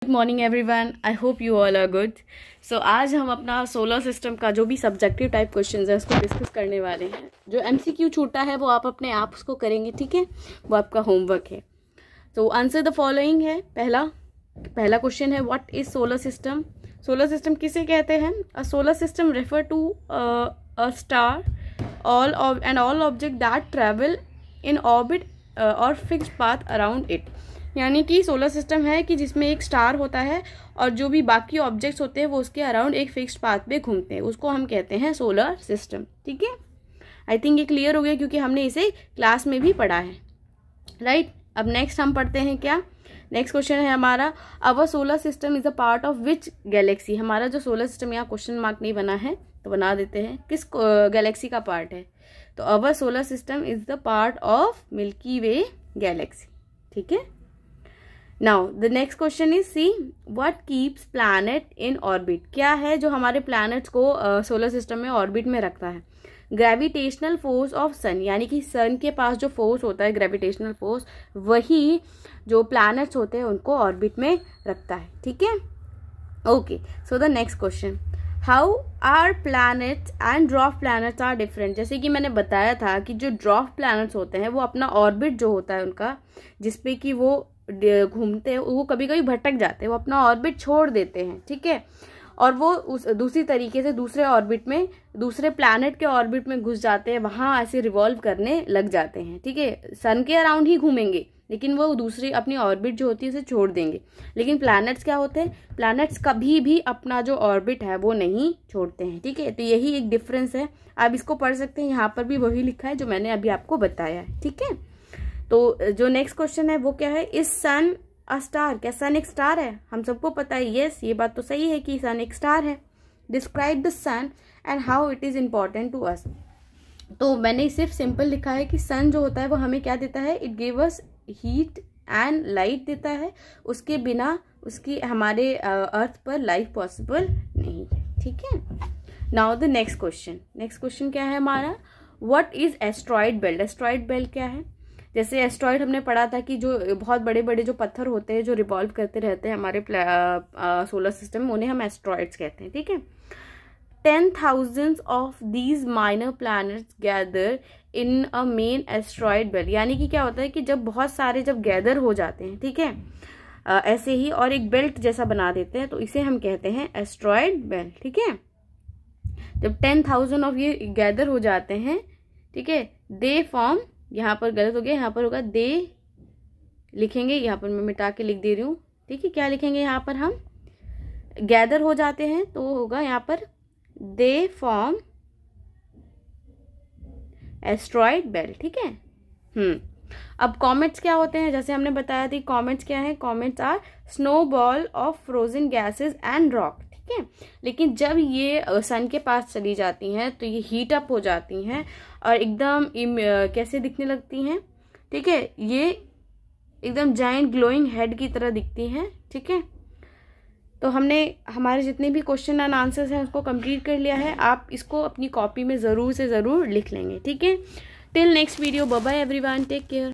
Good morning everyone, I hope you all are good. So आज हम अपना solar system का जो भी सब्जेक्टिव टाइप क्वेश्चंस है उसको डिस्कस करने वाले हैं। जो एमसीक्यू छूटा है वो आप अपने आप उसको करेंगे, ठीक है, वो आपका होमवर्क है। तो आंसर द फॉलोइंग है। पहला क्वेश्चन है, what is solar system. Solar system किसे कहते हैं? A solar system refer to a star all object that travel in orbit और फिक्स्ड पाथ अराउंड इट। यानी कि सोलर सिस्टम है कि जिसमें एक स्टार होता है और जो भी बाकी ऑब्जेक्ट्स होते हैं वो उसके अराउंड एक फिक्स्ड पाथ पे घूमते हैं, उसको हम कहते हैं सोलर सिस्टम। ठीक है, आई थिंक ये क्लियर हो गया क्योंकि हमने इसे क्लास में भी पढ़ा है, राइट। अब नेक्स्ट हम पढ़ते हैं क्या। नेक्स्ट क्वेश्चन है हमारा, अवर solar system is a part of which Galaxy. हमारा जो सोलर सिस्टम, यहाँ क्वेश्चन मार्क नहीं बना है तो बना देते हैं, किस गैलेक्सी का पार्ट है। तो our solar system is the part of Milky Way galaxy. ठीक है, now the next question is see, what keeps planet in orbit. क्या है जो हमारे प्लैनेट्स को सोलर सिस्टम में ऑर्बिट में रखता है? ग्रेविटेशनल फोर्स ऑफ सन, यानी कि सन के पास जो फोर्स होता है ग्रेविटेशनल फोर्स, वही जो प्लैनेट्स होते हैं उनको ऑर्बिट में रखता है। ठीक है, okay. So the next question, how are planets and dwarf planets are different. जैसे कि मैंने बताया था कि जो ड्वार्फ प्लैनेट्स होते हैं वो अपना ऑर्बिट जो होता है उनका, जिसपे कि वो घूमते हैं, वो कभी कभी भटक जाते हैं, वो अपना ऑर्बिट छोड़ देते हैं, ठीक है, और वो उस दूसरी तरीके से दूसरे ऑर्बिट में, दूसरे प्लैनेट के ऑर्बिट में घुस जाते हैं, वहां ऐसे रिवॉल्व करने लग जाते हैं। ठीक है, सन के अराउंड ही घूमेंगे लेकिन वो दूसरी अपनी ऑर्बिट जो होती है उसे छोड़ देंगे। लेकिन प्लैनेट्स क्या होते हैं? प्लैनेट्स कभी भी अपना जो ऑर्बिट है वो नहीं छोड़ते हैं। ठीक है, तो यही एक डिफरेंस है। आप इसको पढ़ सकते हैं, यहाँ पर भी वही लिखा है जो मैंने अभी आपको बताया है। ठीक है, तो जो नेक्स्ट क्वेश्चन है वो क्या है, इज सन अ स्टार। क्या सन एक स्टार है? हम सबको पता है, यस, ये बात तो सही है कि सन एक स्टार है। Describe the sun and how it is important to us. तो मैंने सिर्फ सिंपल लिखा है कि सन जो होता है वो हमें क्या देता है? It give us heat and light देता है। उसके बिना उसकी हमारे अर्थ पर लाइफ पॉसिबल नहीं है। ठीक है, नाउ द नेक्स्ट क्वेश्चन क्या है हमारा, what is asteroid belt. Asteroid belt क्या है? जैसे एस्ट्रॉइड हमने पढ़ा था कि जो बहुत बड़े बड़े जो पत्थर होते हैं जो रिवॉल्व करते रहते हैं हमारे सोलर सिस्टम में, उन्हें हम एस्ट्रॉइड्स कहते हैं। ठीक है, 10,000 of these minor planets gather in a main asteroid belt. यानी कि क्या होता है कि जब बहुत सारे जब गैदर हो जाते हैं, ठीक है, ऐसे ही और एक बेल्ट जैसा बना देते हैं, तो इसे हम कहते हैं एस्ट्रॉइड बेल्ट। ठीक है, जब 10,000 ऑफ ये गैदर हो जाते हैं, ठीक है, दे फॉर्म, यहाँ पर गलत हो गया, यहाँ पर होगा दे लिखेंगे, यहाँ पर मैं मिटा के लिख दे रही हूँ। ठीक है, क्या लिखेंगे यहाँ पर हम? गैदर हो जाते हैं तो होगा यहाँ पर दे फॉर्म एस्ट्रॉइड बेल्ट। ठीक है, अब कॉमेट्स क्या होते हैं? जैसे हमने बताया थी, कॉमेट्स क्या है? Comets are snowball of frozen gases and rock. ठीक है, लेकिन जब ये सन के पास चली जाती हैं तो ये हीट अप हो जाती हैं और एकदम कैसे दिखने लगती हैं? ठीक है, ये एकदम जायंट ग्लोइंग हेड की तरह दिखती हैं। ठीक है, तो हमने हमारे जितने भी क्वेश्चन एंड आंसर्स हैं उसको कंप्लीट कर लिया है। आप इसको अपनी कॉपी में ज़रूर से ज़रूर लिख लेंगे। ठीक है, till next video, bye bye everyone, take care.